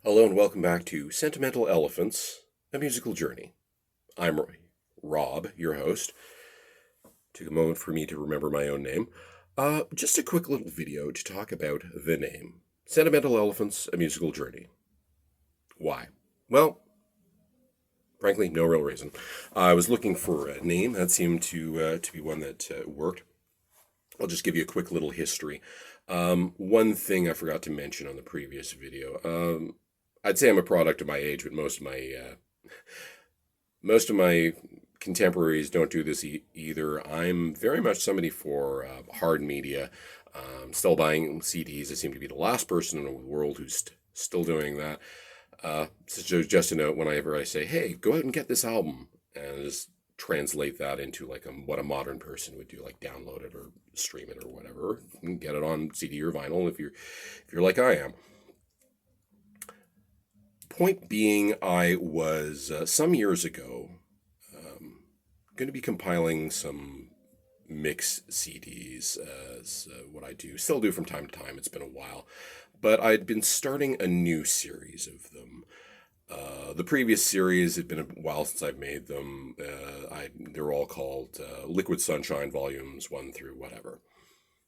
Hello and welcome back to Sentimental Elephants, a musical journey. I'm Rob, your host. Took a moment for me to remember my own name. Just a quick little video to talk about the name. Sentimental Elephants, a musical journey. Why? Well, frankly, no real reason. I was looking for a name that seemed to be one that worked. I'll just give you a quick little history. One thing I forgot to mention on the previous video. I'd say I'm a product of my age, but most of my contemporaries don't do this either. I'm very much somebody for hard media. Still buying CDs. I seem to be the last person in the world who's still doing that. So just a note, whenever I say, "Hey, go out and get this album," and just translate that into like what a modern person would do, like download it or stream it or whatever, and get it on CD or vinyl if you're like I am. Point being, I was some years ago going to be compiling some mix CDs as what I still do from time to time. It's been a while, but I'd been starting a new series of them. The previous series had been a while since I've made them. They're all called Liquid Sunshine Volumes 1 through whatever.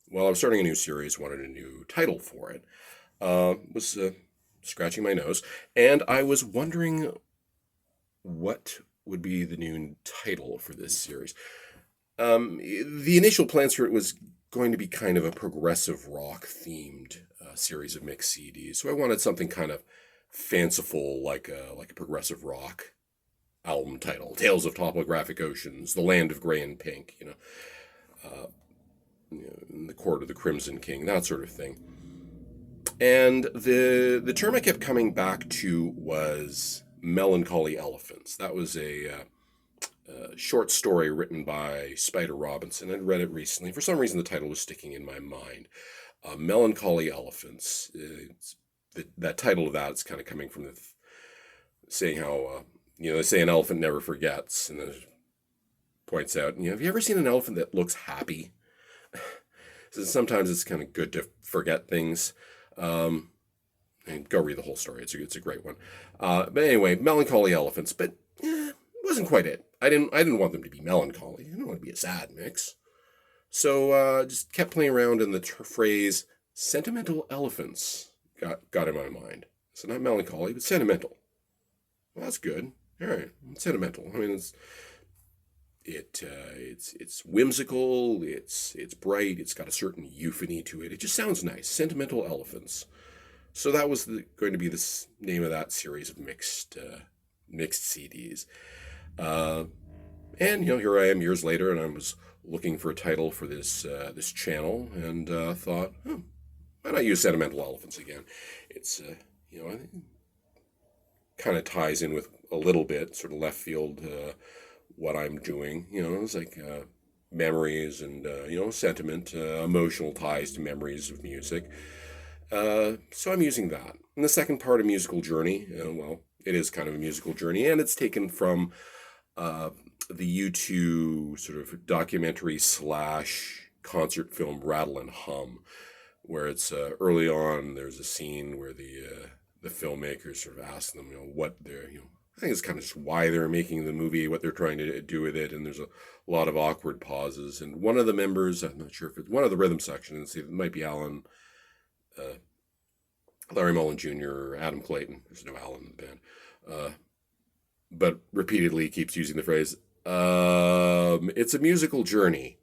Well, I was starting a new series, wanted a new title for it. Was scratching my nose, and I was wondering what would be the new title for this series. The initial plans for it was going to be kind of a progressive rock themed series of mixed CDs, so I wanted something kind of fanciful, like a progressive rock album title: Tales of Topographic Oceans, The Land of Grey and Pink, In the Court of the Crimson King, that sort of thing. And the term I kept coming back to was melancholy elephants. That was a short story written by Spider Robinson. I'd read it recently. For some reason, the title was sticking in my mind. Melancholy elephants. That title of that is kind of coming from saying how they say an elephant never forgets, and then it points out, have you ever seen an elephant that looks happy? So sometimes it's kind of good to forget things. And go read the whole story. It's a great one. But anyway, melancholy elephants. But wasn't quite it. I didn't want them to be melancholy. I didn't want to be a sad mix. So just kept playing around, and the phrase "sentimental elephants" got in my mind. So not melancholy, but sentimental. Well, that's good. All right, sentimental. I mean, it's whimsical. It's bright. It's got a certain euphony to it. It just sounds nice. Sentimental elephants. So that was going to be the name of that series of mixed CDs. And here I am years later, and I was looking for a title for this channel, and thought, why not use Sentimental Elephants again? It's I think kind of ties in with a little bit sort of left field what I'm doing. It's like memories and sentiment, emotional ties to memories of music. So I'm using that. And the second part of Musical Journey, it is kind of a musical journey, and it's taken from the U2 sort of documentary / concert film Rattle and Hum, where it's early on. There's a scene where the filmmakers sort of ask them, what they're, I think it's kind of just why they're making the movie, what they're trying to do with it, and there's a lot of awkward pauses. And one of the members, I'm not sure if it's one of the rhythm section, and it might be Larry Mullen Jr. or Adam Clayton. There's no Alan in the band. But repeatedly keeps using the phrase, it's a musical journey.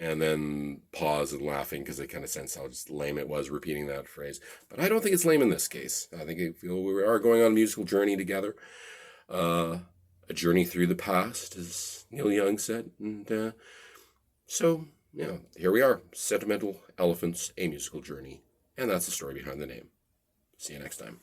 And then pause and laughing because they kind of sense how just lame it was repeating that phrase. But I don't think it's lame in this case. I think we are going on a musical journey together. A journey through the past, as Neil Young said. And so, here we are. Sentimental Elephants, a musical journey. And that's the story behind the name. See you next time.